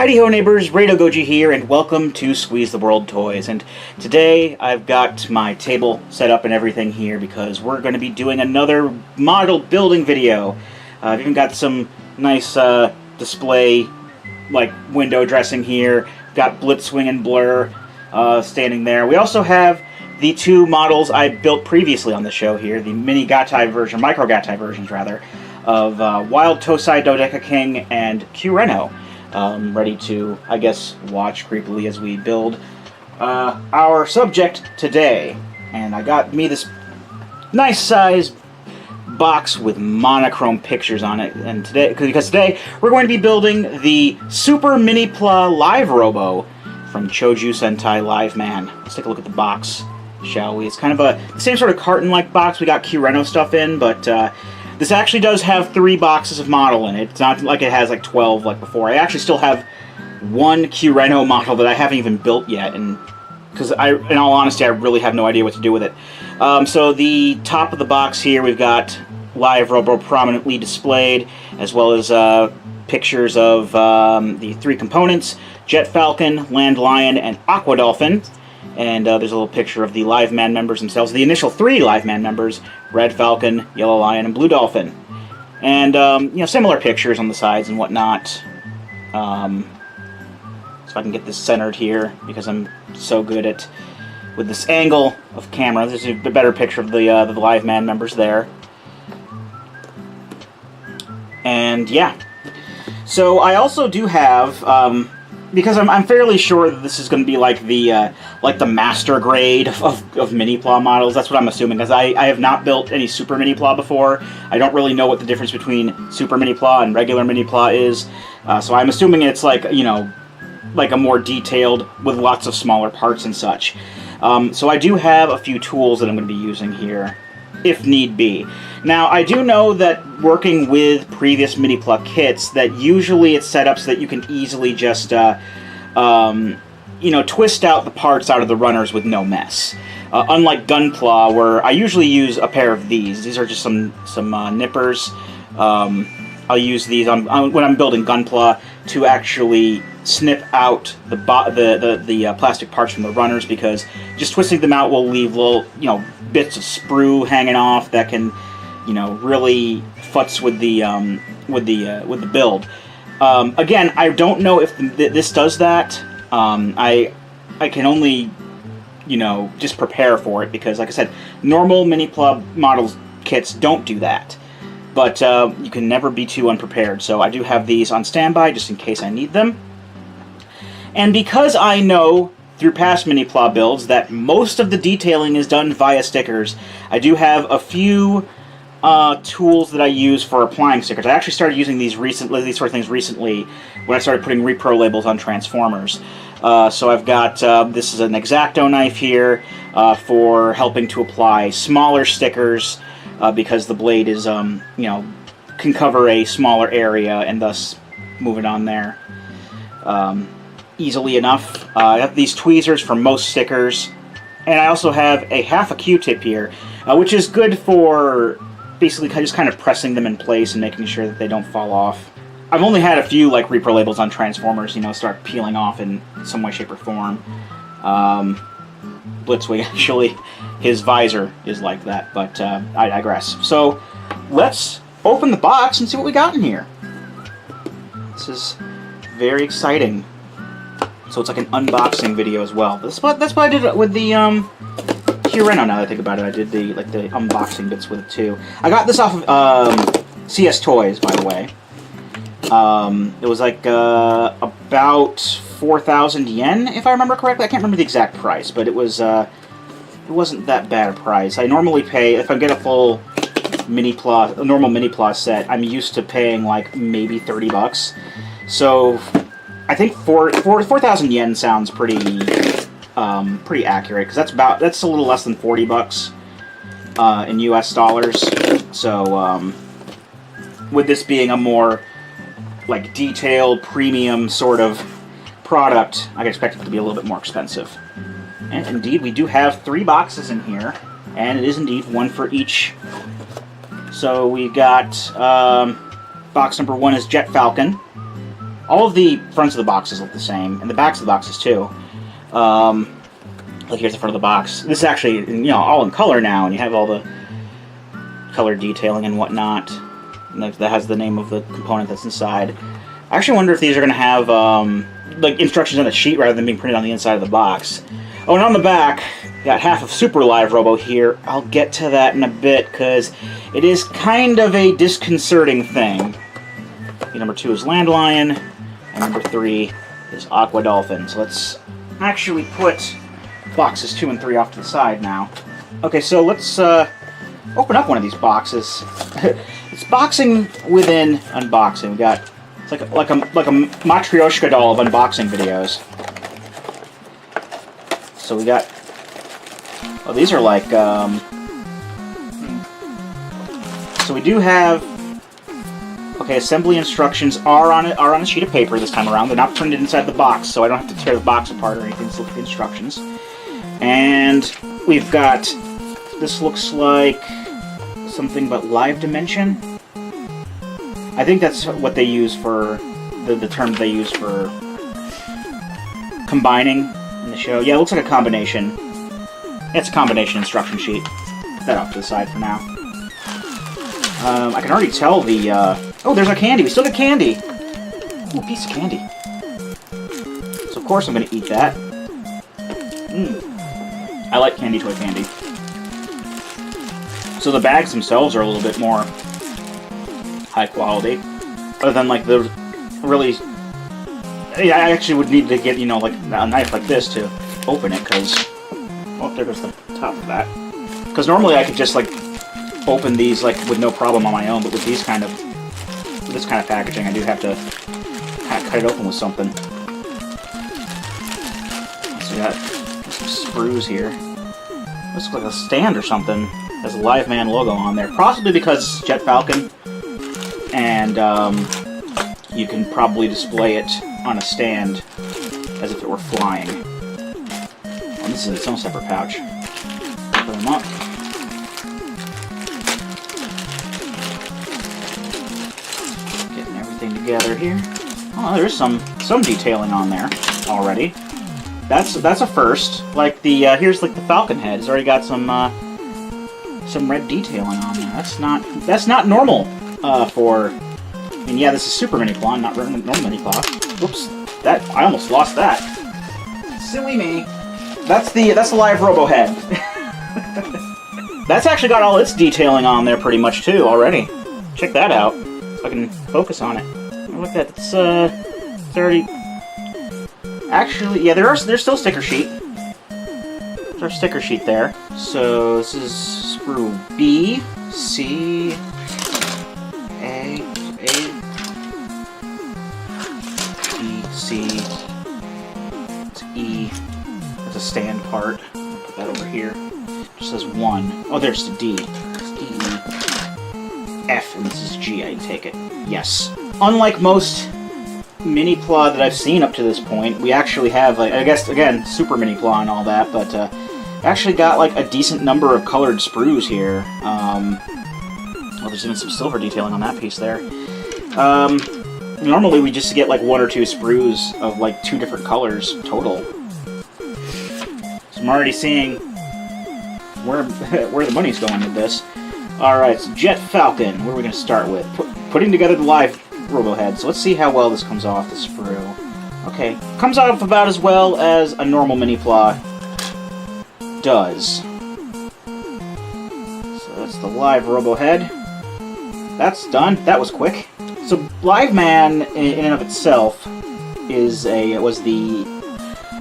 Howdy ho neighbors, Rado Goji here, and welcome to Squeeze the World Toys. And today I've got my table set up and everything here because we're going to be doing another model building video. I've even got some nice display, like window dressing here. Got Blitzwing and Blur standing there. We also have the two models I built previously on the show here, the mini Gatai version, micro Gatai versions rather, of Wild Tosai Dodeka King and Q-Reno. Ready to, I guess, watch creepily as we build our subject today. And I got me this nice size box with monochrome pictures on it. And because today we're going to be building the Super Minipla Live Robo from Choujyu Sentai Liveman. Let's take a look at the box, shall we? It's kind of the same sort of carton-like box we got Q-Reno stuff in, but this actually does have 3 boxes of model in it. It's not like it has like 12 like before. I actually still have one Q-Reno model that I haven't even built yet, and because in all honesty, I really have no idea what to do with it. So the top of the box here, we've got Live Robo prominently displayed, as well as pictures of the 3 components: Jet Falcon, Land Lion, and Aqua Dolphin. And there's a little picture of the Liveman members themselves. The initial 3 Liveman members: Red Falcon, Yellow Lion, and Blue Dolphin. And, similar pictures on the sides and whatnot. So if I can get this centered here, because I'm so good with this angle of camera. There's a better picture of the Liveman members there. And, yeah. So I also do have... because I'm fairly sure that this is going to be like the master grade of Minipla models. That's what I'm assuming, because I have not built any Super Minipla before. I don't really know what the difference between Super Minipla and regular Minipla is. So I'm assuming it's like, like a more detailed with lots of smaller parts and such. So I do have a few tools that I'm going to be using here, if need be. Now, I do know that working with previous Minipla kits, that usually it's set up so that you can easily just, twist out the parts out of the runners with no mess. Unlike Gunpla, where I usually use a pair of these. These are just some nippers. I'll use these when I'm building Gunpla to actually snip out the plastic parts from the runners, because just twisting them out will leave little, bits of sprue hanging off that can, really futz with the build. Again, I don't know if this does that. I can only, just prepare for it, because, like I said, normal Minipla models kits don't do that. But you can never be too unprepared. So I do have these on standby just in case I need them. And because I know through past Minipla builds that most of the detailing is done via stickers, I do have a few tools that I use for applying stickers. I actually started using these sort of things recently when I started putting repro labels on Transformers. So I've got, this is an X-Acto knife here for helping to apply smaller stickers, because the blade is, can cover a smaller area and thus move it on there easily enough. I have these tweezers for most stickers, and I also have a half a Q-tip here, which is good for basically just kind of pressing them in place and making sure that they don't fall off. I've only had a few like repro labels on Transformers, start peeling off in some way, shape, or form. Blitzwing, actually, his visor is like that, but I digress. So let's open the box and see what we got in here. This is very exciting. So it's like an unboxing video as well. That's what I did with the Q-Reno. Now that I think about it, I did the unboxing bits with it too. I got this off of CS Toys, by the way. It was like about 4,000 yen, if I remember correctly. I can't remember the exact price, but it wasn't that bad a price. I normally pay, if I get a full normal Minipla set, I'm used to paying like maybe 30 bucks. So I think 4,000 yen sounds pretty accurate, because that's a little less than 40 bucks in US dollars. So with this being a more like detailed premium sort of product, I expect it to be a little bit more expensive. And indeed, we do have 3 boxes in here, and it is indeed one for each. So we got box number 1 is Jet Falcon. all of the fronts of the boxes look the same, and the backs of the boxes too. Like here's the front of the box. This is actually, you know, all in color now, and you have all the color detailing and whatnot. And that has the name of the component that's inside. I actually wonder if these are going to have like instructions on the sheet rather than being printed on the inside of the box. Oh, and on the back, got half of Super Live Robo here. I'll get to that in a bit, because it is kind of a disconcerting thing. Number 2 is Landlion, and number 3 is Aqua Dolphin. So let's actually put boxes 2 and 3 off to the side now. Okay, so let's open up one of these boxes. It's boxing within unboxing. We got it's like a Matryoshka doll of unboxing videos. So we got. Oh, these are like. So we do have. Okay, assembly instructions are on a sheet of paper this time around. They're not printed inside the box, so I don't have to tear the box apart or anything to look at the instructions. And we've got. This looks like something but Live Dimension. I think that's what they use for the term they use for combining in the show. Yeah, it looks like a combination. It's a combination instruction sheet. Put that off to the side for now. I can already tell the... Oh, there's our candy. We still got candy. Ooh, piece of candy. So of course I'm going to eat that. I like candy toy candy. So the bags themselves are a little bit more high quality. Other than like the really... I actually would need to get, you know, like a knife like this to open it, because... Oh, there goes the top of that. Because normally I could just like open these like with no problem on my own, but with these kind of... With this kind of packaging, I do have to kind of cut it open with something. So we got some sprues here. This looks like a stand or something. Has a Liveman logo on there. Possibly because it's Jet Falcon. And you can probably display it on a stand as if it were flying. Oh, this is its own separate pouch. Put them up. Getting everything together here. Oh, there's some detailing on there already. That's a first. Like the here's like the Falcon head. It's already got some red detailing on there. That's not normal for. And yeah, this is Super Minipla, not normal Minipla. Oops, I almost lost that. Silly me. That's the live Robo head. That's actually got all its detailing on there pretty much too already. Check that out. If I can focus on it. Look at that. It's already. Actually, yeah, there's still sticker sheet. There's our sticker sheet there. So this is sprue B, C, A, B, C, it's E. There's a stand part. I'll put that over here. It just says 1. Oh, there's the D. It's E, F, and this is G. I take it. Yes. Unlike most Minipla that I've seen up to this point, we actually have, like, I guess, again, Super Minipla and all that, but actually got, like, a decent number of colored sprues here. Well, there's even some silver detailing on that piece there. Normally we just get, like, 1 or 2 sprues of, like, 2 different colors total. So I'm already seeing where the money's going with this. Alright, so Jet Falcon, what are we going to start with? Putting together the live Robo head, so let's see how well this comes off the sprue. Okay, comes off about as well as a normal Minipla does. So that's the live Robo head. That's done. That was quick. So Liveman, in and of itself,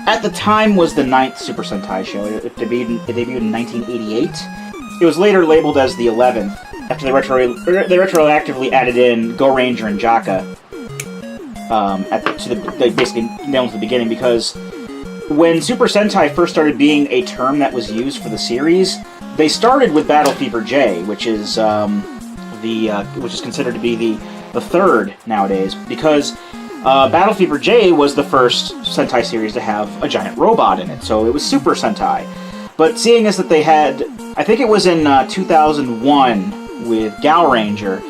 at the time was the 9th Super Sentai show. It debuted in 1988. It was later labeled as the 11th. After they retroactively added in Go Ranger and Jaka, they basically nailed to the beginning, because when Super Sentai first started being a term that was used for the series, they started with Battle Fever J, which is considered to be the third nowadays, because Battle Fever J was the first Sentai series to have a giant robot in it, so it was Super Sentai. But seeing as that they had, I think it was in 2001. With Gal Ranger,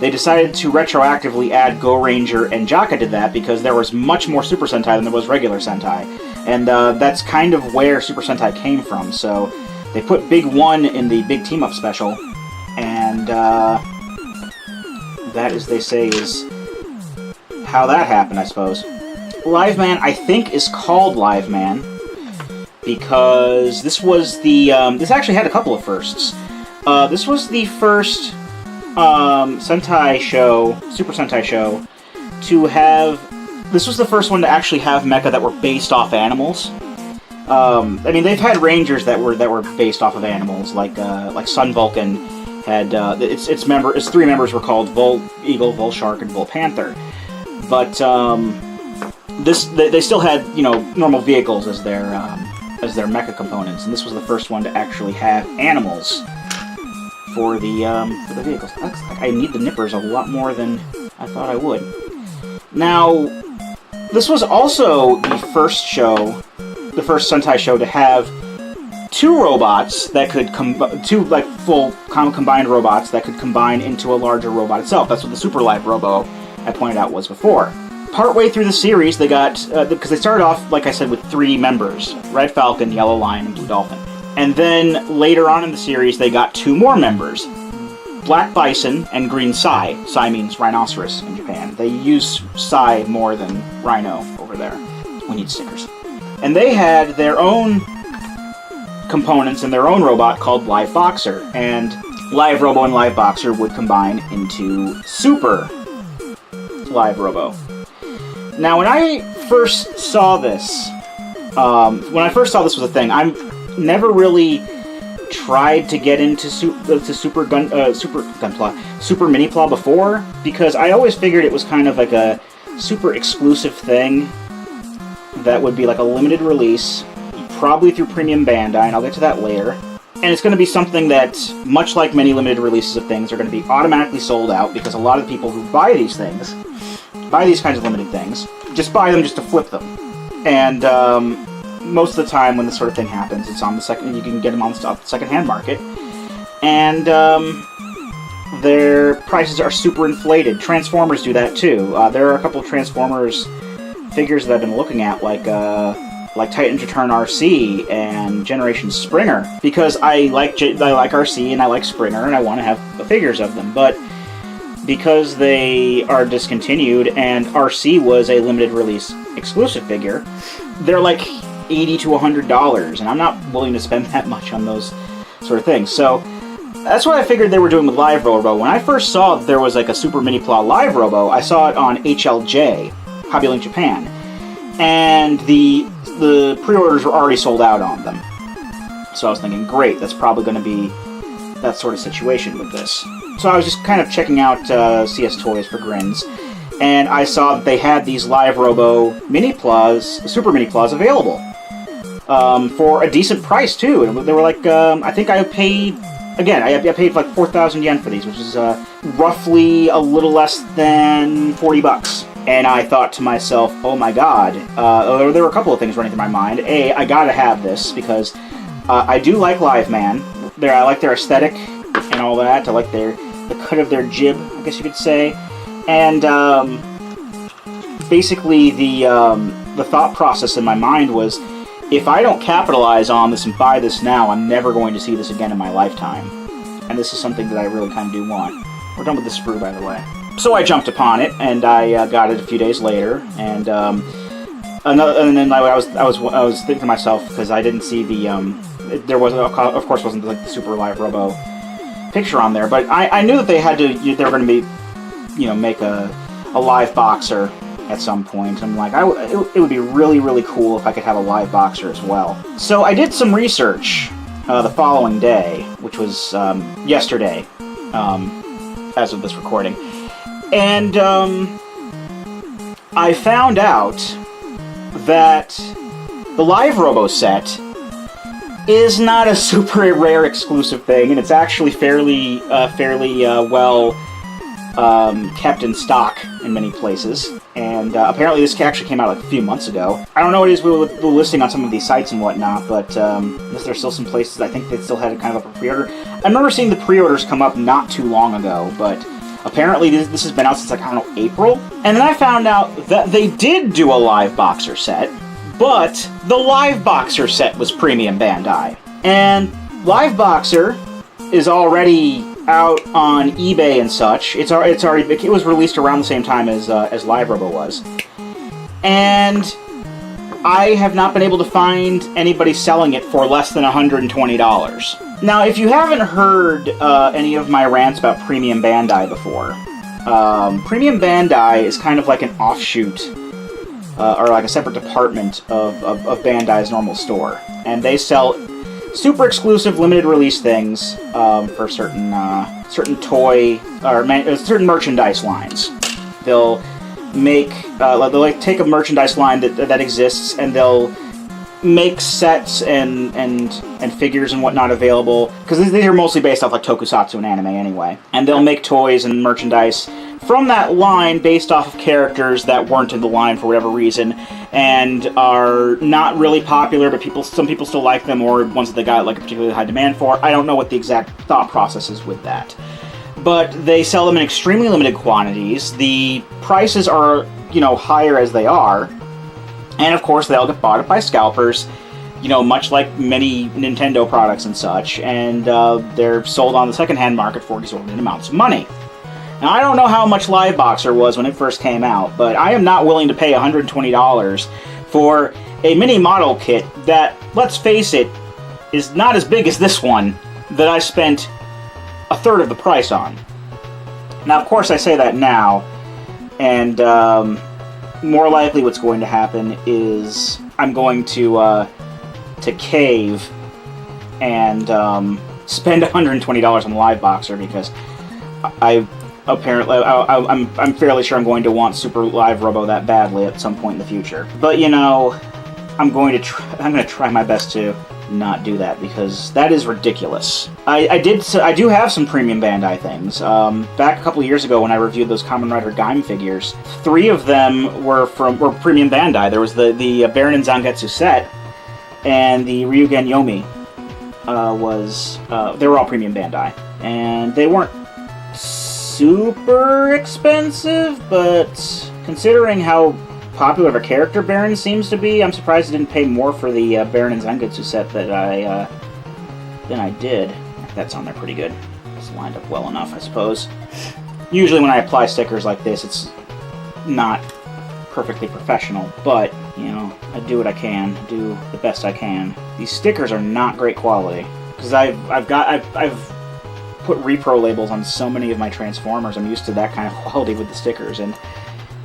they decided to retroactively add Go Ranger and Jaka to that because there was much more Super Sentai than there was regular Sentai. And that's kind of where Super Sentai came from. So they put Big One in the Big Team Up special, and that, as they say, is how that happened, I suppose. Liveman, I think, is called Liveman because this was the... this actually had a couple of firsts. This was the first Sentai show, Super Sentai show, to have... This was the first one to actually have mecha that were based off animals. I mean, they've had Rangers that were based off of animals, like Sun Vulcan had... its three members were called Vol Eagle, Vol Shark, and Vol Panther. But they still had, you know, normal vehicles as their mecha components, and this was the first one to actually have animals for the vehicles. I need the nippers a lot more than I thought I would. Now, this was also the first Sentai show to have two robots that could full combined robots that could combine into a larger robot itself. That's what the Super Live Robo I pointed out was before. Partway through the series, they got, because they started off, like I said, with 3 members: Red Falcon, Yellow Lion, and Blue Dolphin. And then later on in the series, they got 2 more members: Black Bison and Green Sai. Sai means rhinoceros in Japan. They use Sai more than rhino over there. We need stickers. And they had their own components and their own robot called Live Boxer. And Live Robo and Live Boxer would combine into Super Live Robo. Now, when I first saw this, was a thing, I'm never really tried to get into Super Minipla before, because I always figured it was kind of like a super exclusive thing that would be like a limited release, probably through Premium Bandai, and I'll get to that later. And it's going to be something that, much like many limited releases of things, are going to be automatically sold out, because a lot of the people who buy these things, buy these kinds of limited things, just buy them just to flip them. And most of the time when this sort of thing happens, it's on the second. You can get them on the second-hand market, and their prices are super inflated. Transformers do that too. There are a couple of Transformers figures that I've been looking at, like Titans Return RC and Generation Springer, because I like RC and I like Springer and I want to have the figures of them, but because they are discontinued and RC was a limited release exclusive figure, they're like $80 to $100, and I'm not willing to spend that much on those sort of things. So that's what I figured they were doing with Live Robo. When I first saw there was like a Super Minipla Live Robo, I saw it on HLJ, Hobby Link Japan, and the pre-orders were already sold out on them. So I was thinking, great, that's probably going to be that sort of situation with this. So I was just kind of checking out CS Toys for grins, and I saw that they had these Live Robo Miniplas, Super Miniplas available for a decent price too. And they were like, I think I paid, again, I paid like 4,000 yen for these, which is roughly a little less than $40. And I thought to myself, oh my god, there were a couple of things running through my mind. A, I gotta have this, because I do like Liveman. I like their aesthetic and all that. I like the cut of their jib, I guess you could say. And basically the thought process in my mind was, if I don't capitalize on this and buy this now, I'm never going to see this again in my lifetime. And this is something that I really kind of do want. We're done with the sprue, by the way. So I jumped upon it, and I got it a few days later, and then I was thinking to myself, because I didn't see there was, of course, wasn't like the Super Live Robo picture on there, but I knew that they were going to be, make a Live Boxer at some point. I'm like, it would be really, really cool if I could have a Live Boxer as well. So I did some research the following day, which was yesterday, as of this recording. And I found out that the Live Robo set is not a super rare exclusive thing, and it's actually fairly well kept in stock in many places. And apparently this actually came out like a few months ago. I don't know what it is with the listing on some of these sites and whatnot, but there's still some places I think they still had it kind of up for pre-order. I remember seeing the pre-orders come up not too long ago, but Apparently this has been out since, like, I don't know, April? And then I found out that they did do a live boxer set, but the live boxer set was Premium Bandai. And live boxer is already out on eBay and such. It was released around the same time as Live Robo was. And I have not been able to find anybody selling it for less than $120. Now, if you haven't heard any of my rants about Premium Bandai before, Premium Bandai is kind of like an offshoot, or like a separate department of Bandai's normal store. And they sell super exclusive, limited release things for certain toy, or certain merchandise lines. They'll make they'll take a merchandise line that exists, and they'll make sets and figures and whatnot available, because these are mostly based off like tokusatsu and anime anyway. And they'll make toys and merchandise from that line based off of characters that weren't in the line for whatever reason and are not really popular, but some people still like them, or ones that they got like a particularly high demand for. I don't know what the exact thought process is with that. But they sell them in extremely limited quantities. The prices are, higher as they are. And of course, they all get bought up by scalpers, much like many Nintendo products and such. And they're sold on the secondhand market for exorbitant amounts of money. Now, I don't know how much Live Boxer was when it first came out, but I am not willing to pay $120 for a mini model kit that, let's face it, is not as big as this one that I spent a third of the price on. Now, of course, I say that now, and more likely what's going to happen is I'm going to cave and spend $120 on Live Boxer, because I'm fairly sure I'm going to want Super Live Robo that badly at some point in the future. But I'm going to try my best to not do that, because that is ridiculous. I do have some Premium Bandai things. Back a couple years ago when I reviewed those Kamen Rider Gaim figures, 3 of them were Premium Bandai. There was the Baron and Zangetsu set, and the Ryugen Yomi they were all Premium Bandai. And they weren't super expensive, but considering how popular of a character Baron seems to be, I'm surprised I didn't pay more for the Baron and Zangetsu set than I did. That's on there pretty good. It's lined up well enough, I suppose. Usually when I apply stickers like this, it's not perfectly professional, but, I do what I can, do the best I can. These stickers are not great quality, because I've put repro labels on so many of my Transformers. I'm used to that kind of quality with the stickers, and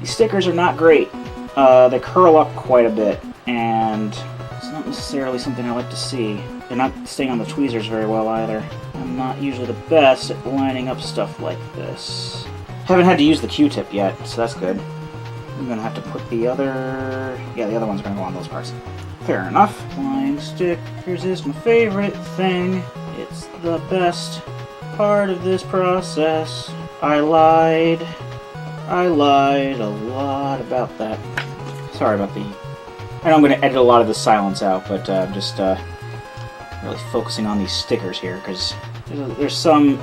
these stickers are not great. They curl up quite a bit, and it's not necessarily something I like to see. They're not staying on the tweezers very well either. I'm not usually the best at lining up stuff like this. Haven't had to use the Q-tip yet, so that's good. I'm going to have to put the other... Yeah, the other one's going to go on those parts. Fair enough. Applying stickers is my favorite thing. It's the best part of this process. I lied a lot about that. Sorry about the... I know I'm going to edit a lot of the silence out, but I'm just really focusing on these stickers here, because there's some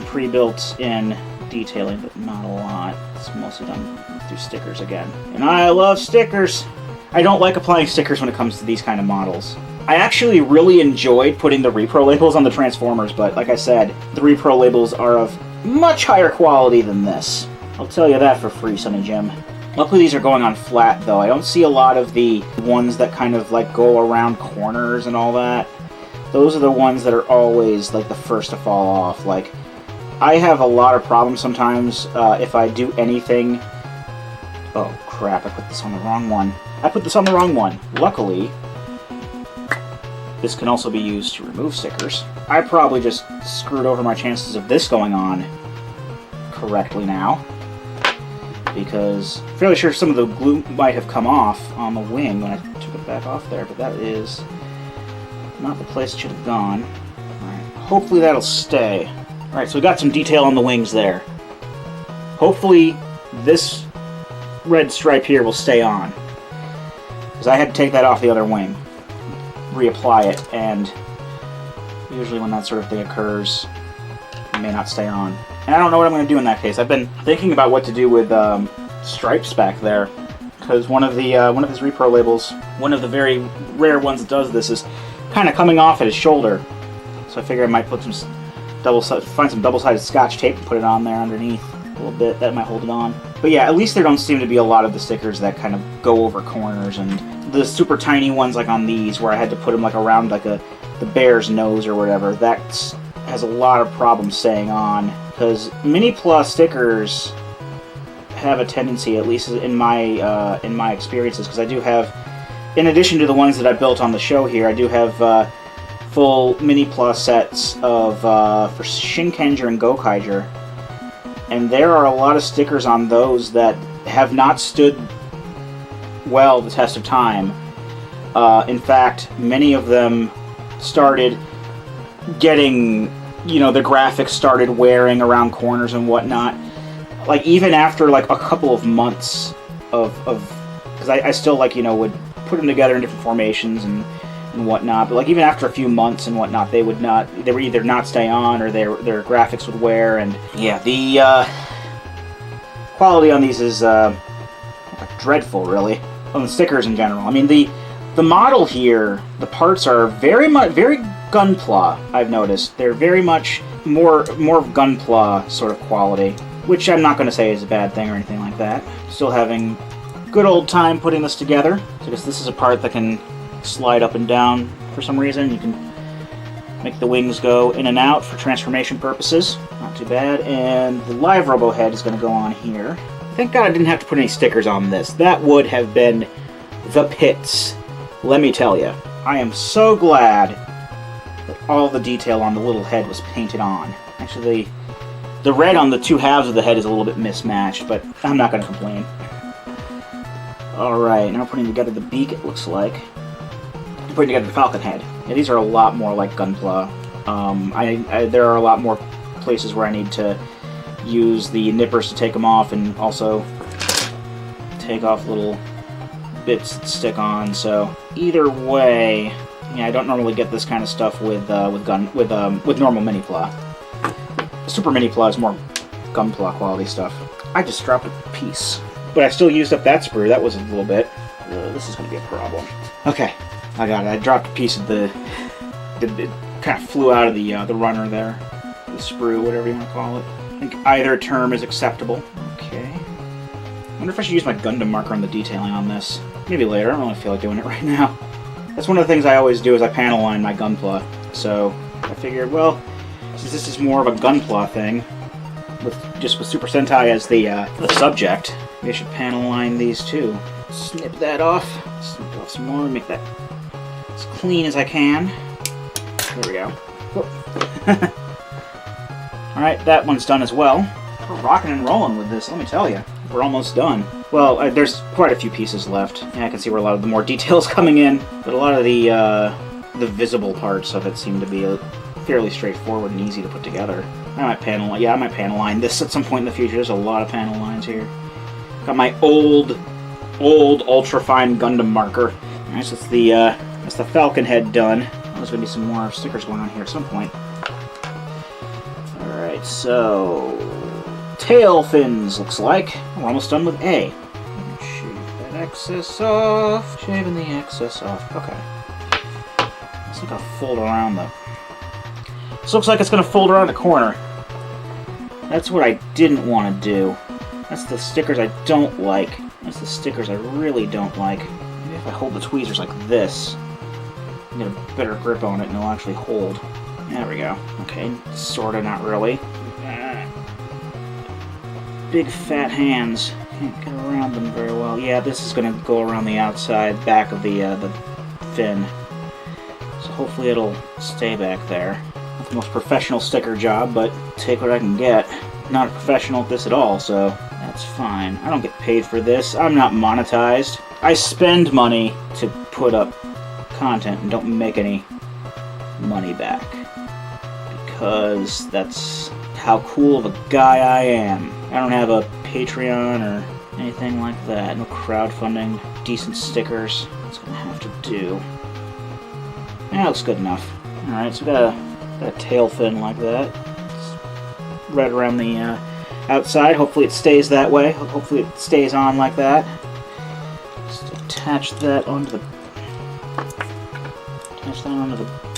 pre-built in detailing, but not a lot. It's mostly done through stickers again. And I love stickers! I don't like applying stickers when it comes to these kind of models. I actually really enjoyed putting the repro labels on the Transformers, but like I said, the repro labels are of much higher quality than this. I'll tell you that for free, Sonny Jim. Luckily these are going on flat, though. I don't see a lot of the ones that kind of like go around corners and all that. Those are the ones that are always like the first to fall off. Like, I have a lot of problems sometimes if I do anything... Oh crap, I put this on the wrong one. Luckily, this can also be used to remove stickers. I probably just screwed over my chances of this going on correctly now, because I'm fairly sure some of the glue might have come off on the wing when I took it back off there, but that is not the place it should have gone. Alright, hopefully that'll stay. Alright, so we got some detail on the wings there. Hopefully this red stripe here will stay on, because I had to take that off the other wing, reapply it, and usually when that sort of thing occurs, it may not stay on. And I don't know what I'm going to do in that case. I've been thinking about what to do with stripes back there, because one of his repro labels, one of the very rare ones that does this, is kind of coming off at his shoulder. So I figure I might put find some double-sided Scotch tape and put it on there underneath a little bit. That might hold it on. But yeah, at least there don't seem to be a lot of the stickers that kind of go over corners, and the super tiny ones like on these, where I had to put them like around like the bear's nose or whatever, that has a lot of problems staying on, because Minipla stickers have a tendency, at least in my experiences, because I do have, in addition to the ones that I built on the show here, I do have full Minipla sets of for Shinkenger and Gokaiger, and there are a lot of stickers on those that have not stood well the test of time. In fact, many of them started getting, the graphics started wearing around corners and whatnot. Like, even after, like, a couple of months of because I still, like, would put them together in different formations and whatnot, but, like, even after a few months and whatnot, they would either not stay on, or their graphics would wear, and, yeah, the quality on these is dreadful, really, on the stickers in general. I mean, the model here, the parts are very Gunpla, I've noticed. They're very much more Gunpla sort of quality, which I'm not going to say is a bad thing or anything like that. Still having a good old time putting this together. So I guess this is a part that can slide up and down for some reason. You can make the wings go in and out for transformation purposes. Not too bad. And the live Robo head is going to go on here. Thank God I didn't have to put any stickers on this. That would have been the pits, let me tell you. I am so glad that all the detail on the little head was painted on. Actually, the red on the two halves of the head is a little bit mismatched, but I'm not going to complain. Alright, now we're putting together the beak, it looks like. I'm putting together the Falcon head. Yeah, these are a lot more like Gunpla. There are a lot more places where I need to use the nippers to take them off, and also take off little bits that stick on. So either way, yeah, I don't normally get this kind of stuff with normal Minipla. Super Minipla is more Gunpla quality stuff. I just dropped a piece, but I still used up that sprue. That was a little bit. This is going to be a problem. Okay, I got it. I dropped a piece of it kind of flew out of the runner there. The sprue, whatever you want to call it. I think either term is acceptable. Okay. I wonder if I should use my Gundam marker on the detailing on this. Maybe later. I don't really feel like doing it right now. That's one of the things I always do, is I panel line my Gunpla. So I figured, well, since this is more of a Gunpla thing, with Super Sentai as the subject, maybe I should panel line these too. Snip that off. Snip off some more and make that as clean as I can. There we go. Alright, that one's done as well. We're rocking and rolling with this, let me tell you. We're almost done. Well, there's quite a few pieces left. Yeah, I can see where a lot of the more details coming in, but a lot of the visible parts of it seem to be fairly straightforward and easy to put together. I might panel line this at some point in the future. There's a lot of panel lines here. Got my old ultra-fine Gundam marker. Alright, so that's the Falcon head done. There's going to be some more stickers going on here at some point. Alright, so tail fins, looks like. We're almost done with A. Shave that excess off. Shaving the excess off. Okay. It's going to fold around the... This looks like it's going to fold around the corner. That's what I didn't want to do. That's the stickers I don't like. That's the stickers I really don't like. Maybe if I hold the tweezers like this, I can get a better grip on it and it'll actually hold. There we go. Okay, sorta, not really. Big fat hands. Can't get around them very well. Yeah, this is going to go around the outside back of the fin. So hopefully it'll stay back there. Not the most professional sticker job, but take what I can get. Not a professional at this at all, so that's fine. I don't get paid for this. I'm not monetized. I spend money to put up content and don't make any money back. Because that's how cool of a guy I am. I don't have a Patreon or anything like that. No crowdfunding. Decent stickers. It's gonna have to do. That looks good enough. Alright, so we got a tail fin like that. Let's right around the outside. Hopefully it stays that way. Hopefully it stays on like that. Just attach that onto the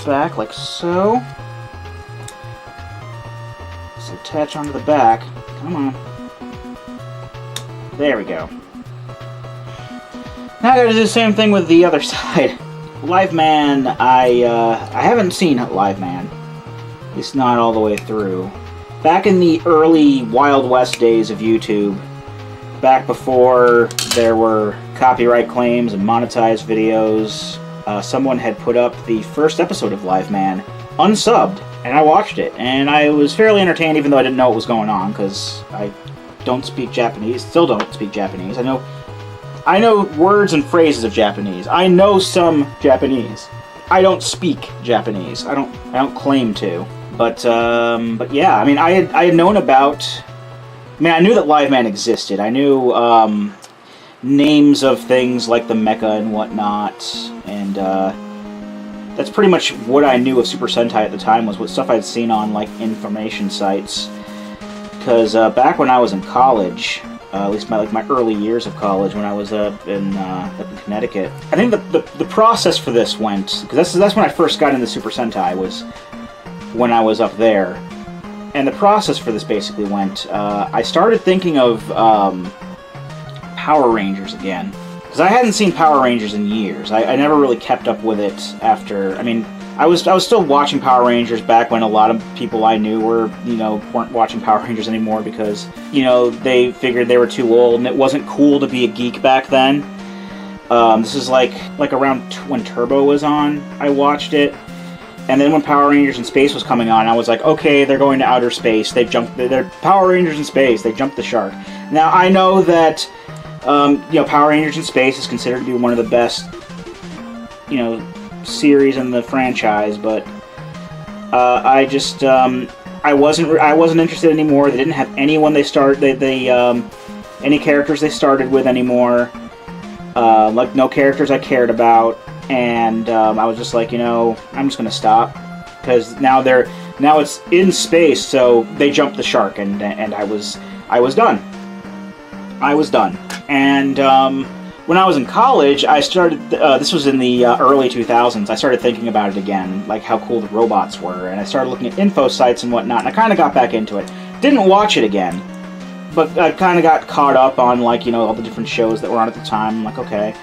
back like so. Just attach onto the back. Come on. There we go. Now I gotta do the same thing with the other side. Liveman, I haven't seen Liveman. At least not all the way through. Back in the early Wild West days of YouTube, back before there were copyright claims and monetized videos, someone had put up the first episode of Liveman, unsubbed, and I watched it. And I was fairly entertained, even though I didn't know what was going on, because I don't speak Japanese, still don't speak Japanese. I know words and phrases of Japanese. I know some Japanese. I don't speak Japanese. I don't claim to. But yeah, I mean, I had known about. I mean, I knew that Liveman existed. I knew names of things like the mecha and whatnot, and that's pretty much what I knew of Super Sentai at the time. Was what stuff I'd seen on like information sites. Because back when I was in college. At least my early years of college when I was up in Connecticut. I think the process for this went, because that's when I first got into Super Sentai, was when I was up there. And the process for this basically went, I started thinking of Power Rangers again. Because I hadn't seen Power Rangers in years. I never really kept up with it after, I mean, I was still watching Power Rangers back when a lot of people I knew weren't watching Power Rangers anymore because, they figured they were too old and it wasn't cool to be a geek back then. This is like around when Turbo was on, I watched it. And then when Power Rangers in Space was coming on, I was like, okay, they're going to outer space. They're Power Rangers in Space. They jumped the shark. Now, I know that, Power Rangers in Space is considered to be one of the best, series in the franchise, but I wasn't interested anymore. They didn't have anyone any characters they started with anymore. Like no characters I cared about, and I was just like, I'm just gonna stop because now it's in space, so they jumped the shark, and I was done. I was done, and. When I was in college, I started, this was in the early 2000s, I started thinking about it again, like how cool the robots were, and I started looking at info sites and whatnot, and I kind of got back into it. Didn't watch it again, but I kind of got caught up on, like, all the different shows that were on at the time. I'm like, okay.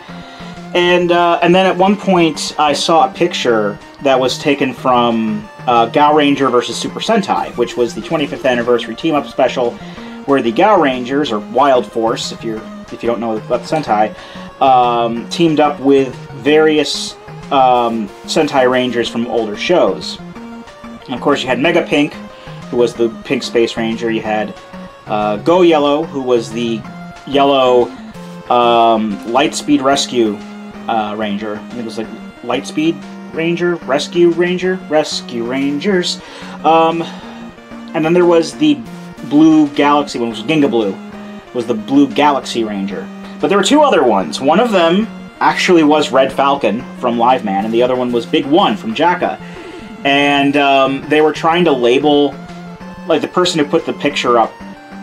And then at one point, I saw a picture that was taken from Gao Ranger vs. Super Sentai, which was the 25th anniversary team-up special, where the Gao Rangers, or Wild Force, if you don't know about the Sentai, teamed up with various Sentai Rangers from older shows. And of course, you had Mega Pink, who was the Pink Space Ranger. You had Go Yellow, who was the Yellow Lightspeed Rescue Ranger. I think it was like Lightspeed Ranger, Rescue Rangers. And then there was the Blue Galaxy one, which was Ginga Blue. Was the Blue Galaxy Ranger. But there were two other ones. One of them actually was Red Falcon from Liveman, and the other one was Big One from Jacka. And they were trying to label, like the person who put the picture up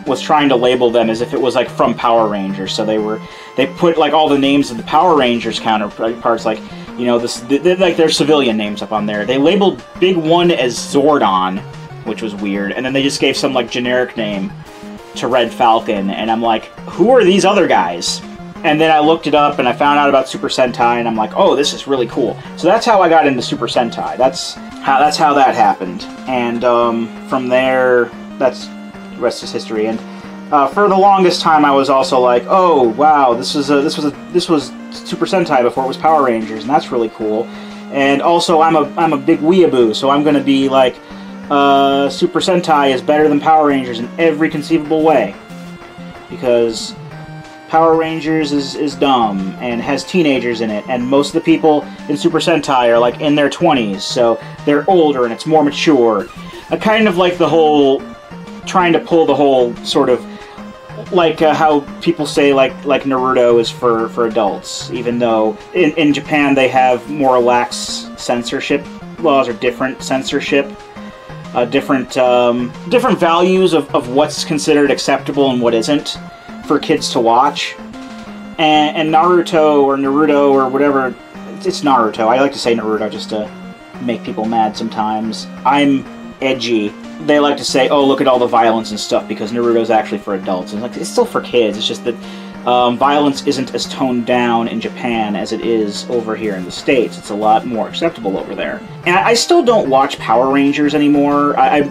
was trying to label them as if it was like from Power Rangers. So they put like all the names of the Power Rangers counterparts, like, like their civilian names up on there. They labeled Big One as Zordon, which was weird, and then they just gave some like generic name to Red Falcon, and I'm like, who are these other guys? And then I looked it up and I found out about Super Sentai, and I'm like, oh, this is really cool. So that's how I got into Super Sentai. That's how that happened. And from there, that's the rest is history. And for the longest time, I was also like, oh wow, this was Super Sentai before it was Power Rangers, and that's really cool. And also, I'm a big weeaboo, so I'm gonna be like, Super Sentai is better than Power Rangers in every conceivable way. Because Power Rangers is dumb and has teenagers in it, and most of the people in Super Sentai are like in their 20s, so they're older and it's more mature. I kind of like the whole, trying to pull the whole sort of, like how people say like Naruto is for adults, even though in Japan they have more lax censorship laws or different censorship different values of what's considered acceptable and what isn't for kids to watch. And Naruto or whatever, it's Naruto. I like to say Naruto just to make people mad sometimes. I'm edgy. They like to say, oh, look at all the violence and stuff because Naruto's actually for adults. And it's still for kids. It's just that violence isn't as toned down in Japan as it is over here in the States. It's a lot more acceptable over there. And I still don't watch Power Rangers anymore. I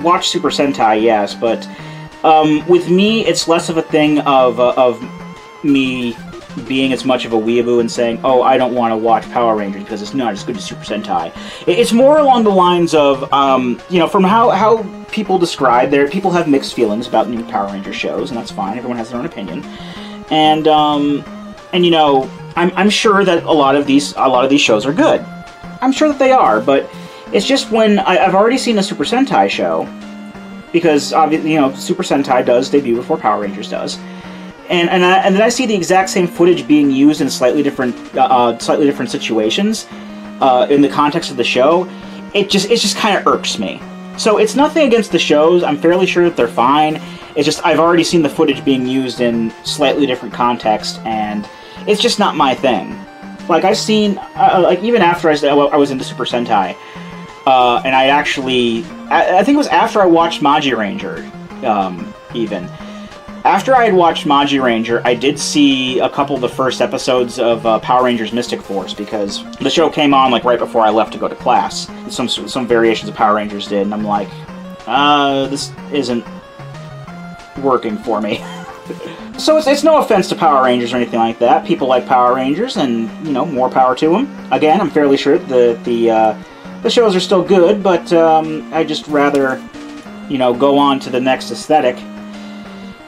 watch Super Sentai, yes, but with me, it's less of a thing of me being as much of a weeaboo and saying, oh, I don't want to watch Power Rangers because it's not as good as Super Sentai. It's more along the lines of, from how people describe people have mixed feelings about new Power Ranger shows, and that's fine. Everyone has their own opinion. And I'm sure that a lot of these shows are good. I'm sure that they are, but it's just when I've already seen a Super Sentai show, because obviously, Super Sentai does debut before Power Rangers does. And then I see the exact same footage being used in slightly different situations in the context of the show. It just kind of irks me. So it's nothing against the shows. I'm fairly sure that they're fine. It's just I've already seen the footage being used in slightly different context, and it's just not my thing. Like I've seen, even after I was into Super Sentai, and I think it was after I watched Maji Ranger, even. After I had watched Maji Ranger, I did see a couple of the first episodes of Power Rangers Mystic Force, because the show came on right before I left to go to class. Some variations of Power Rangers did, and I'm like, this isn't working for me. So it's no offense to Power Rangers or anything like that. People like Power Rangers, and more power to them. Again, I'm fairly sure the shows are still good, but I just rather go on to the next aesthetic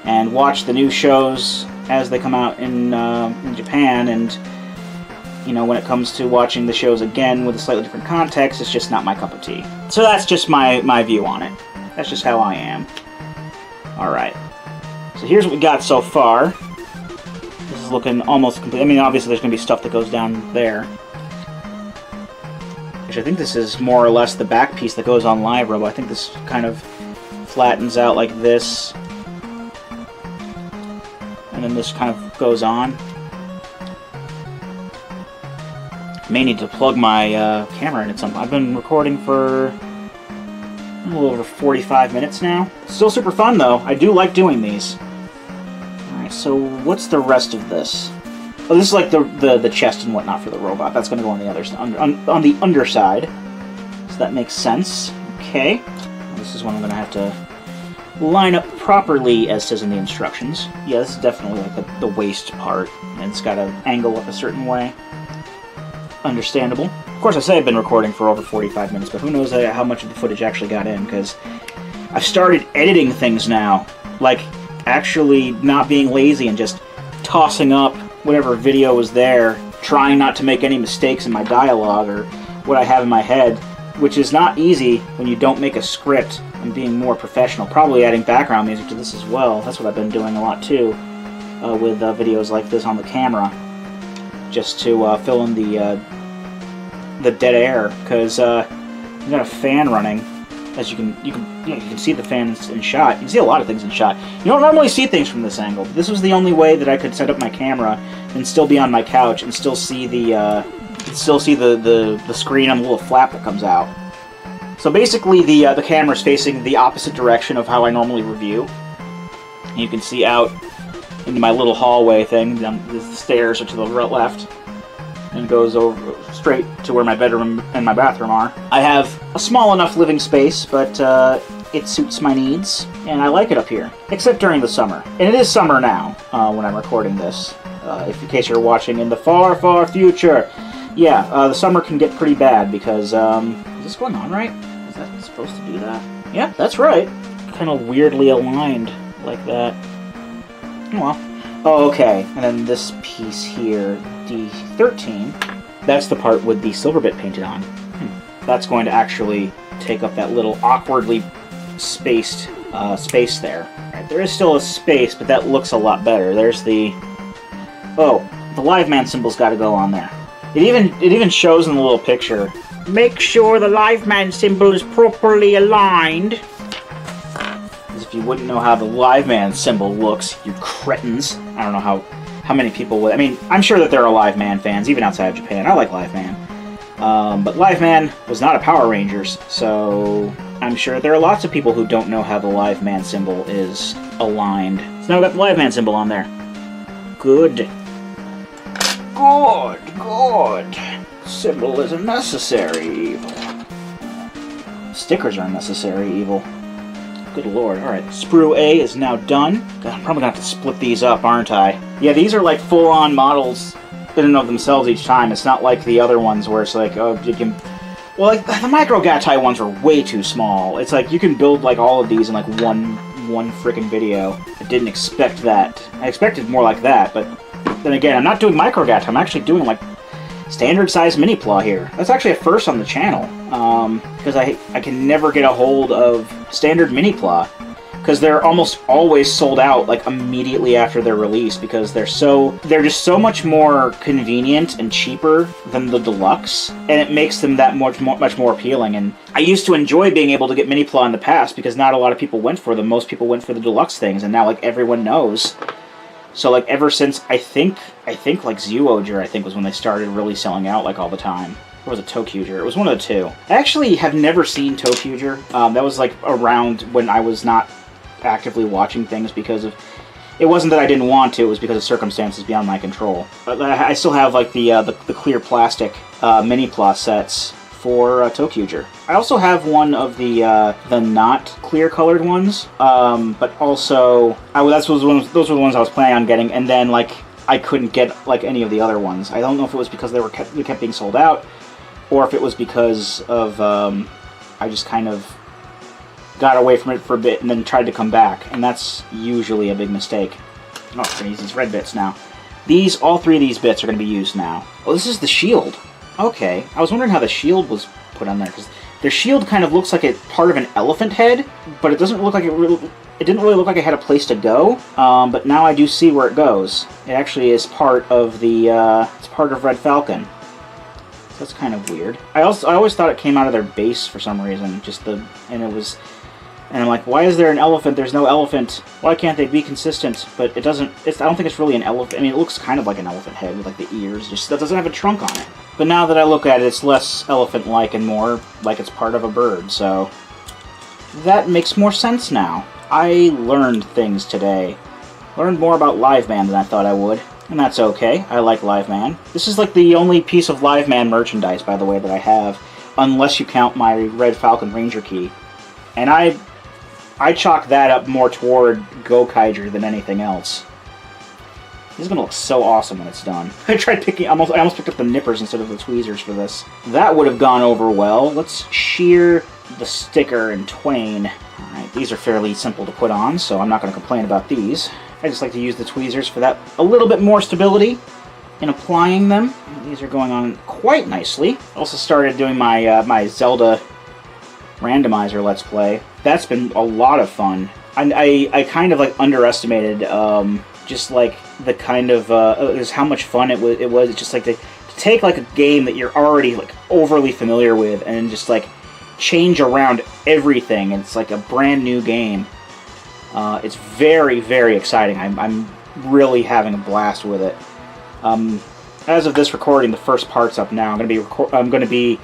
and watch the new shows as they come out in Japan. And when it comes to watching the shows again with a slightly different context, it's just not my cup of tea. So that's just my view on it. That's just how I am. Alright, so here's what we got so far. This is looking almost complete. I mean, obviously there's going to be stuff that goes down there. Which I think this is more or less the back piece that goes on Live Robo. I think this kind of flattens out like this. And then this kind of goes on. May need to plug my camera in at some point. I've been recording for a little over 45 minutes now. Still super fun though. I do like doing these. Alright, so what's the rest of this? Oh, this is like the chest and whatnot for the robot. That's going to go on the other on the underside. So that makes sense. Okay. This is when I'm going to have to line up properly as says in the instructions. Yeah, this is definitely like the waist part, and it's got to angle up a certain way. Understandable. Of course, I say I've been recording for over 45 minutes, but who knows how much of the footage actually got in, because I've started editing things now. Like, actually not being lazy and just tossing up whatever video was there, trying not to make any mistakes in my dialogue or what I have in my head, which is not easy when you don't make a script, and being more professional. Probably adding background music to this as well. That's what I've been doing a lot too, with videos like this on the camera, just to fill in the dead air, because you got a fan running. As you can see the fans in shot. You can see a lot of things in shot. You don't normally see things from this angle. This was the only way that I could set up my camera and still be on my couch and still see the screen on the little flap that comes out. So basically, the camera's facing the opposite direction of how I normally review. And you can see out into my little hallway thing. The stairs are to the left, and goes over straight to where my bedroom and my bathroom are. I have a small enough living space, but it suits my needs, and I like it up here. Except during the summer. And it is summer now, when I'm recording this. In case you're watching in the far, far future. Yeah, the summer can get pretty bad, because, is this going on right? Is that supposed to do that? Yeah, that's right. Kind of weirdly aligned, like that. Oh, well. Oh, okay, and then this piece here, D13, that's the part with the silver bit painted on. That's going to actually take up that little awkwardly spaced space there. Right, there is still a space, but that looks a lot better. There's the... Oh, the Liveman symbol's got to go on there. It even shows in the little picture Make sure the Liveman symbol is properly aligned. As if you wouldn't know how the Liveman symbol looks, you cretins. I don't know how many people would. I mean, I'm sure that there are Liveman fans, even outside of Japan. I like Liveman. But Liveman was not a Power Rangers, so I'm sure there are lots of people who don't know how the Liveman symbol is aligned. So now we've got the Liveman symbol on there. Good. Good. Symbol is a necessary evil. Stickers are a necessary evil. Good lord. Alright, sprue A is now done. God, I'm probably gonna have to split these up, aren't I? Yeah, these are like full-on models in and of themselves each time. It's not like the other ones where it's like, oh, you can... Well, like, the Micro Gatai ones are way too small. It's like, you can build like all of these in like one freaking video. I didn't expect that. I expected more like that, but then again, I'm not doing Micro Gatai. I'm actually doing like standard size Minipla here. That's actually a first on the channel, because I can never get a hold of standard Minipla, because they're almost always sold out like immediately after their release, because they're just so much more convenient and cheaper than the deluxe, and it makes them that much more appealing. And I used to enjoy being able to get Minipla in the past because not a lot of people went for them. Most people went for the deluxe things, and now like everyone knows. So like ever since I think like Zyuohger, I think, was when they started really selling out like all the time. Or was it Tokyuger? It was one of the two. I actually have never seen Tokyuger. That was like around when I was not actively watching things, because of... It wasn't that I didn't want to, it was because of circumstances beyond my control. But I still have like the clear plastic Minipla sets for Tokyuger. I also have one of the not clear colored ones, but also those were the ones I was planning on getting, and then like I couldn't get like any of the other ones. I don't know if it was because they kept being sold out, or if it was because of I just kind of got away from it for a bit and then tried to come back, and that's usually a big mistake. Oh, I'm gonna use these red bits now. All three of these bits are going to be used now. Oh, this is the shield. Okay, I was wondering how the shield was put on there, because their shield kind of looks like it's part of an elephant head, but it doesn't look like it didn't really look like it had a place to go. But now I do see where it goes. It actually is part of it's part of Red Falcon. So that's kind of weird. I always thought it came out of their base for some reason. And I'm like, why is there an elephant? There's no elephant. Why can't they be consistent? But it doesn't. I don't think it's really an elephant. I mean, it looks kind of like an elephant head with like the ears. Just that doesn't have a trunk on it. But now that I look at it, it's less elephant-like and more like it's part of a bird. So that makes more sense now. I learned things today. Learned more about Liveman than I thought I would. And that's okay. I like Liveman. This is like the only piece of Liveman merchandise, by the way, that I have, unless you count my Red Falcon Ranger key. And I chalk that up more toward Gokaiger than anything else. This is going to look so awesome when it's done. I almost picked up the nippers instead of the tweezers for this. That would have gone over well. Let's shear the sticker in twain. Alright, these are fairly simple to put on, so I'm not going to complain about these. I just like to use the tweezers for that a little bit more stability in applying them. These are going on quite nicely. I also started doing my my Zelda randomizer Let's Play. That's been a lot of fun. I kind of like underestimated just like the kind of just how much fun it was. Just like to take like a game that you're already like overly familiar with and just like change around everything. It's like a brand new game. It's very, very exciting. I'm really having a blast with it. As of this recording, the first part's up now. I'm going to be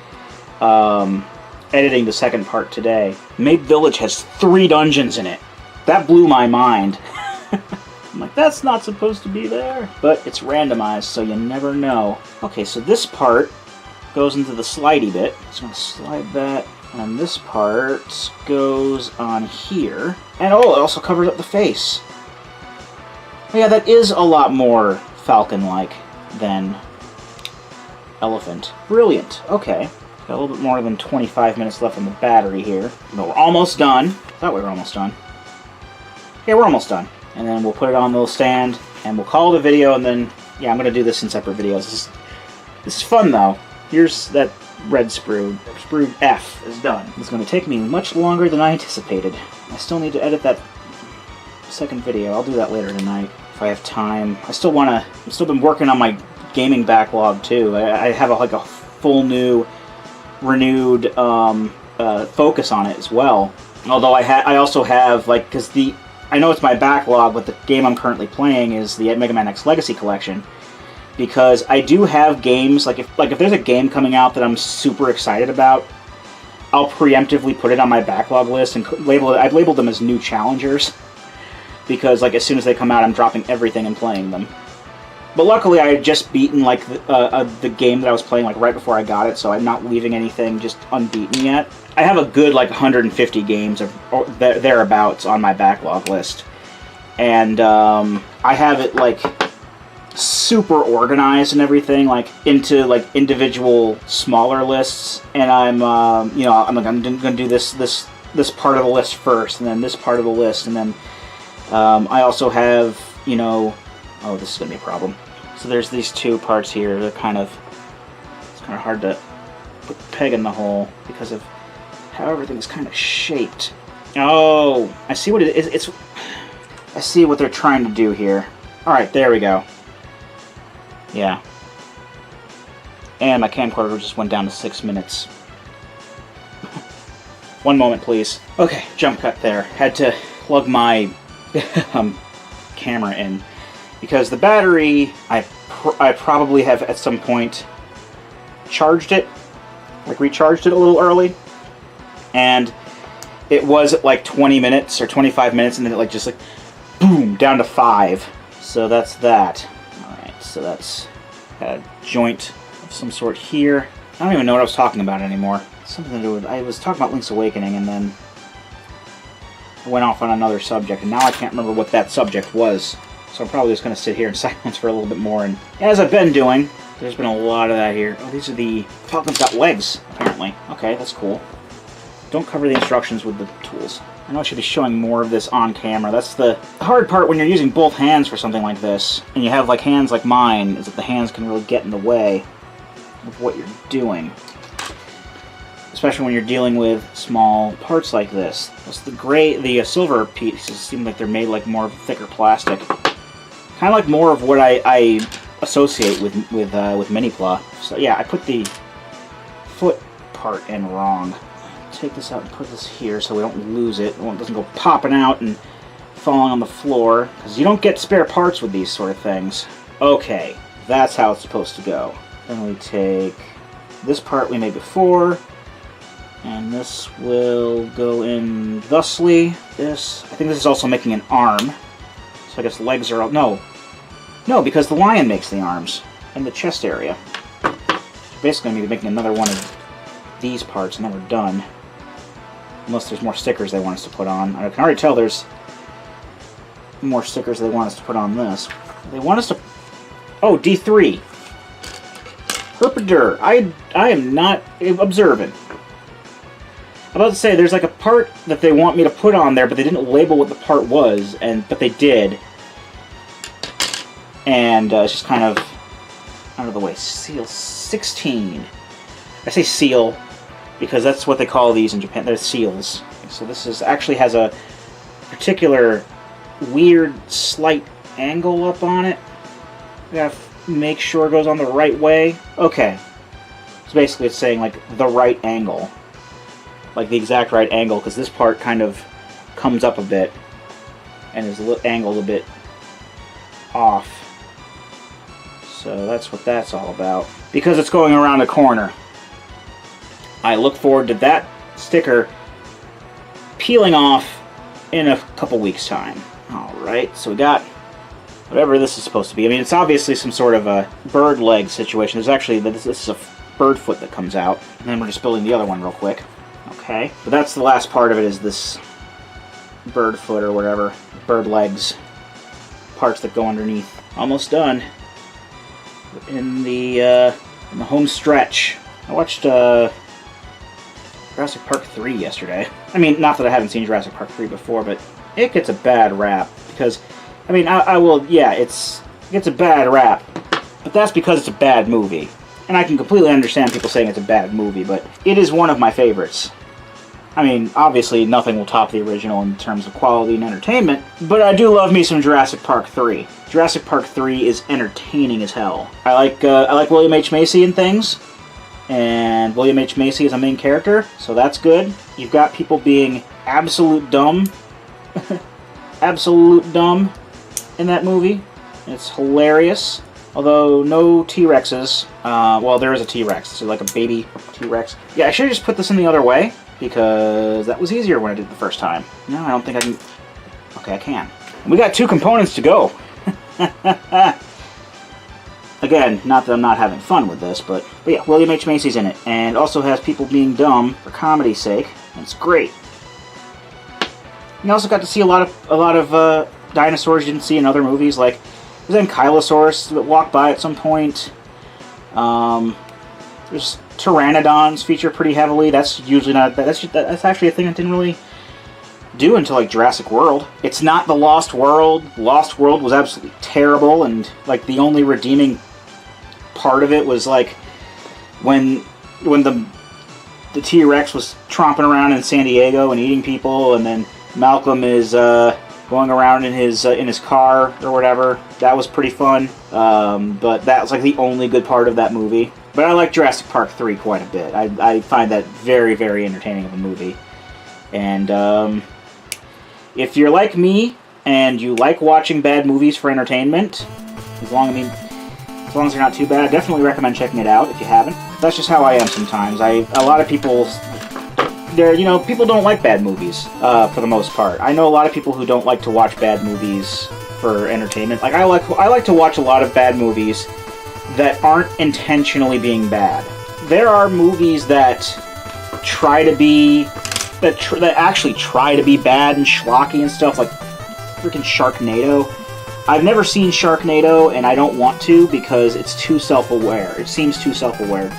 editing the second part today. Maid Village has 3 dungeons in it. That blew my mind. I'm like, that's not supposed to be there. But it's randomized, so you never know. Okay, so this part goes into the slidey bit. So I'm going to slide that, and this part goes on here. And oh, it also covers up the face. Oh, yeah, that is a lot more Falcon-like than Elephant. Brilliant. Okay. Got a little bit more than 25 minutes left on the battery here. But we're almost done. Thought we were almost done. Yeah, we're almost done. And then we'll put it on the little stand, and we'll call it a video, and then, yeah, I'm going to do this in separate videos. This is fun, though. Here's that red sprue. Sprue F is done. It's going to take me much longer than I anticipated. I still need to edit that second video. I'll do that later tonight, if I have time. I've still been working on my gaming backlog, too. I have like a full new renewed focus on it as well. Although I also have, like, because I know it's my backlog, but the game I'm currently playing is the Mega Man X Legacy Collection, because I do have games, like if there's a game coming out that I'm super excited about, I'll preemptively put it on my backlog list and I've labeled them as new challengers, because like as soon as they come out, I'm dropping everything and playing them. But luckily, I had just beaten like the game that I was playing like right before I got it, so I'm not leaving anything just unbeaten yet. I have a good like 150 games or thereabouts on my backlog list, and I have it like super organized and everything, like into like individual smaller lists. And I'm I'm gonna do this part of the list first, and then this part of the list, and then I also have oh, this is gonna be a problem. So there's these two parts here. They're it's kind of hard to put the peg in the hole because of how everything is kind of shaped. Oh, I see what it is. I see what they're trying to do here. All right, there we go. Yeah. And my camcorder just went down to 6 minutes. One moment, please. Okay, jump cut there. Had to plug my camera in, because the battery, I probably have at some point charged it, like recharged it a little early, and it was at like 20 minutes or 25 minutes, and then it just boom, down to 5. So that's that. Alright, so that's a joint of some sort here. I don't even know what I was talking about anymore. Something to do with, I was talking about Link's Awakening, and then I went off on another subject, and now I can't remember what that subject was. So I'm probably just going to sit here in silence for a little bit more, and as I've been doing, there's been a lot of that here. Oh, these are the Falcon's got legs, apparently. Okay, that's cool. Don't cover the instructions with the tools. I know I should be showing more of this on camera. That's the hard part when you're using both hands for something like this, and you have like hands like mine, is that the hands can really get in the way of what you're doing. Especially when you're dealing with small parts like this. The silver pieces seem like they're made like more thicker plastic. Kind of like more of what I associate with Minipla. So yeah, I put the foot part in wrong. Take this out and put this here so we don't lose it. It doesn't go popping out and falling on the floor, because you don't get spare parts with these sort of things. Okay, that's how it's supposed to go. Then we take this part we made before, and this will go in thusly. I think this is also making an arm. So I guess legs are... No, because the lion makes the arms and the chest area. Basically, I'm going to be making another one of these parts, and then we're done. Unless there's more stickers they want us to put on. I can already tell there's more stickers they want us to put on this. They want us to... Oh, D3. Herpadur. I am not observant. I'm about to say, there's like a part that they want me to put on there, but they didn't label what the part was, but they did. And it's just kind of out of the way. Seal 16. I say seal because that's what they call these in Japan. They're seals. So this actually has a particular weird slight angle up on it. We gotta make sure it goes on the right way. Okay. So basically it's saying like the right angle. Like the exact right angle, because this part kind of comes up a bit and is angled a bit off. So that's what that's all about. Because it's going around a corner. I look forward to that sticker peeling off in a couple weeks' time. Alright, so we got whatever this is supposed to be. I mean, it's obviously some sort of a bird leg situation. There's actually, this is a bird foot that comes out. And then we're just building the other one real quick. Okay, but that's the last part of it, is this bird foot or whatever, bird legs, parts that go underneath. Almost done. In the home stretch. I watched Jurassic Park 3 yesterday. I mean, not that I haven't seen Jurassic Park 3 before, but it gets a bad rap because, I mean, it gets a bad rap, but that's because it's a bad movie. And I can completely understand people saying it's a bad movie, but it is one of my favorites. I mean, obviously nothing will top the original in terms of quality and entertainment, but I do love me some Jurassic Park 3. Jurassic Park 3 is entertaining as hell. I like William H. Macy and things, and William H. Macy is a main character, so that's good. You've got people being absolute dumb, absolute dumb in that movie. It's hilarious. Although no T-Rexes. Well, there is a T-Rex. It's like a baby T-Rex. Yeah, I should have just put this in the other way, because that was easier when I did it the first time. No, I don't think I can. Okay, I can. We got 2 components to go. Again, not that I'm not having fun with this, but yeah, William H. Macy's in it, and also has people being dumb for comedy's sake. And it's great. You also got to see a lot of dinosaurs you didn't see in other movies, like there's Ankylosaurus that walked by at some point. There's Pteranodons feature pretty heavily. That's usually not that's actually a thing that didn't really do until like Jurassic World. It's not the Lost World. Lost World was absolutely terrible, and like the only redeeming part of it was like when the T-Rex was tromping around in San Diego and eating people, and then Malcolm is going around in his car or whatever. That was pretty fun. But that was like the only good part of that movie. But I like Jurassic Park 3 quite a bit. I find that very, very entertaining of a movie. And if you're like me and you like watching bad movies for entertainment, as long as they're not too bad, I definitely recommend checking it out if you haven't. That's just how I am sometimes. A lot of people, people don't like bad movies for the most part. I know a lot of people who don't like to watch bad movies for entertainment. Like I like to watch a lot of bad movies that aren't intentionally being bad. There are movies that actually try to be bad and schlocky and stuff, like freaking Sharknado. I've never seen Sharknado, and I don't want to because it's too self-aware. It seems too self-aware.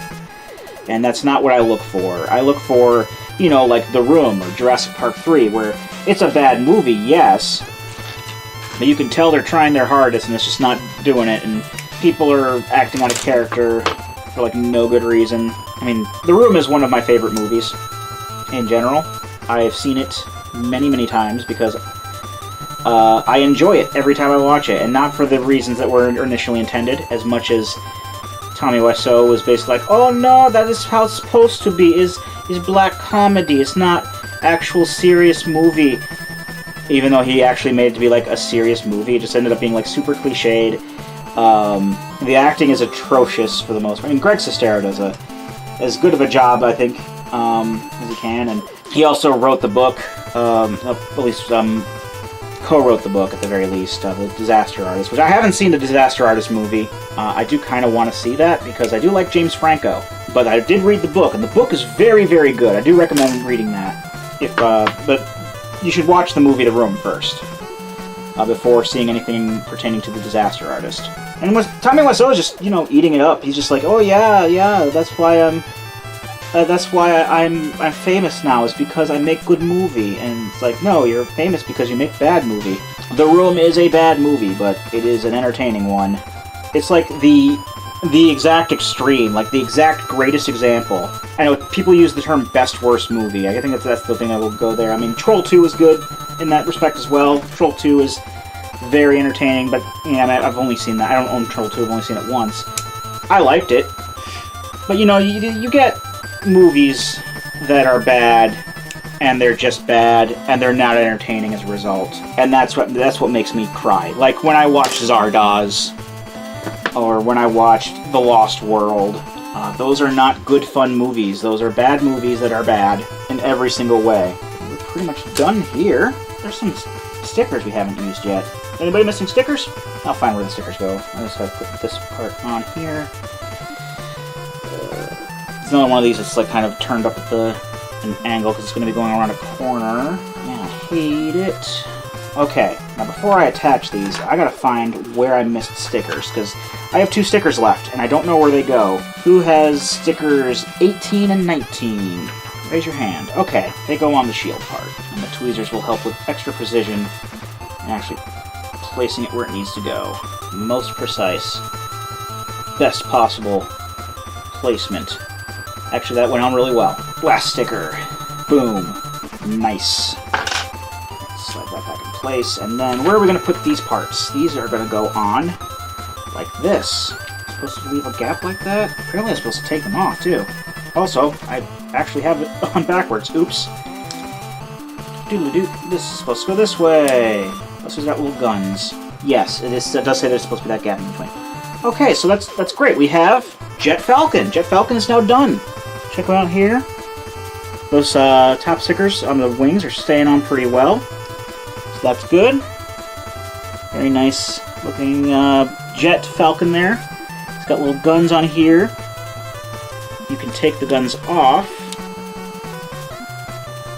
And that's not what I look for. I look for, like The Room or Jurassic Park 3, where it's a bad movie, yes, but you can tell they're trying their hardest and it's just not doing it, and people are acting out of character for like no good reason. I mean, The Room is one of my favorite movies in general. I have seen it many, many times because I enjoy it every time I watch it, and not for the reasons that were initially intended, as much as Tommy Wiseau was basically like, oh no, that is how it's supposed to be, is black comedy, it's not actual serious movie. Even though he actually made it to be like a serious movie, it just ended up being like super cliched. The acting is atrocious for the most part. I mean, Greg Sestero does as good of a job, I think, as he can, and he also wrote the book, at least co-wrote the book at the very least, The Disaster Artist, which I haven't seen the Disaster Artist movie. I do kind of want to see that because I do like James Franco, but I did read the book, and the book is very, very good. I do recommend reading that. But you should watch the movie The Room first, before seeing anything pertaining to the Disaster Artist. And Tommy Wiseau is just, eating it up. He's just like, oh yeah, that's why I'm famous now, is because I make good movie. And it's like, no, you're famous because you make bad movie. The Room is a bad movie, but it is an entertaining one. It's like the exact extreme, like the exact greatest example. I know people use the term best worst movie. I think that's the thing that will go there. I mean, Troll 2 is good in that respect as well. Troll 2 is very entertaining, but I've only seen that. I don't own Troll 2, I've only seen it once. I liked it. But you get movies that are bad, and they're just bad, and they're not entertaining as a result. And that's what makes me cry. Like when I watched Zardoz, or when I watched The Lost World. Those are not good fun movies. Those are bad movies that are bad in every single way. We're pretty much done here. There's some stickers we haven't used yet. Anybody missing stickers? I'll find where the stickers go. I just gotta put this part on here. It's another one of these that's like kind of turned up at an angle because it's going to be going around a corner. Man, I hate it. Okay, now before I attach these, I gotta find where I missed stickers, because I have 2 stickers left, and I don't know where they go. Who has stickers 18 and 19? Raise your hand. Okay, they go on the shield part, and the tweezers will help with extra precision and actually placing it where it needs to go. Most precise, best possible placement. Actually, that went on really well. Last sticker. Boom. Nice. Slide that back in place, and then where are we going to put these parts? These are going to go on like this. Let's supposed to leave a gap like that? Apparently I'm supposed to take them off, too. Also, I actually have it on backwards. Oops. Doodle-doo. This is supposed to go this way. This has got little guns. Yes, it does say there's supposed to be that gap in between. Okay, so that's great. We have Jet Falcon. Jet Falcon is now done. Check them out here. Those top stickers on the wings are staying on pretty well. So that's good. Very nice looking Jet Falcon there. It's got little guns on here. You can take the guns off.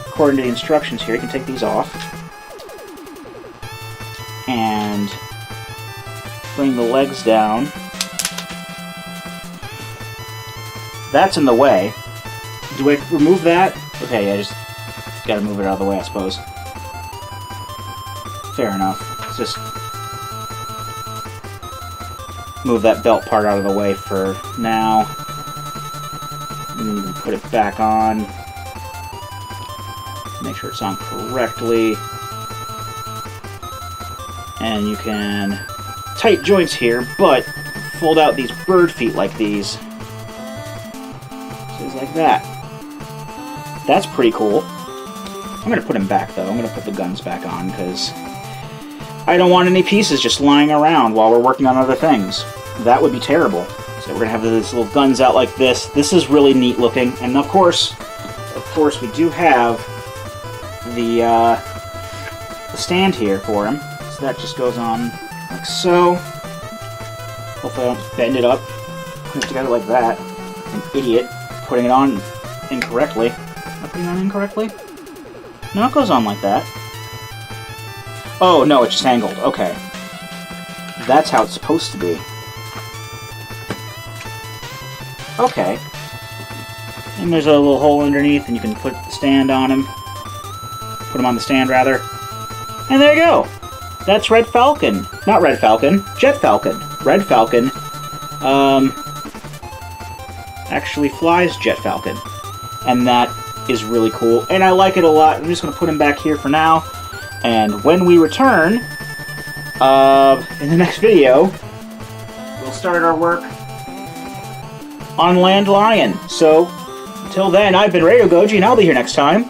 According to the instructions here, you can take these off. And bring the legs down. That's in the way. Do I remove that? Okay, yeah, just gotta move it out of the way, I suppose. Fair enough. Let's just move that belt part out of the way for now. And put it back on. Make sure it's on correctly. And you can tight joints here, but fold out these bird feet like these. So it's like that. That's pretty cool. I'm going to put them back, though. I'm going to put the guns back on, because I don't want any pieces just lying around while we're working on other things. That would be terrible. So we're going to have these little guns out like this. This is really neat looking. And of course, we do have the stand here for him. So that just goes on like so. Hopefully I don't bend it up. Put it together like that. An idiot. Putting it on incorrectly. Am I putting it on incorrectly? No, it goes on like that. Oh, no, it's just angled. Okay. That's how it's supposed to be. Okay. And there's a little hole underneath, and you can put the stand on him. Put him on the stand, rather. And there you go. That's Red Falcon. Not Red Falcon. Jet Falcon. Red Falcon. Actually flies Jet Falcon. And that is really cool. And I like it a lot. I'm just going to put him back here for now. And when we return, in the next video, we'll start our work on Land Lion. So, until then, I've been Radio Goji, and I'll be here next time.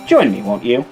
Join me, won't you?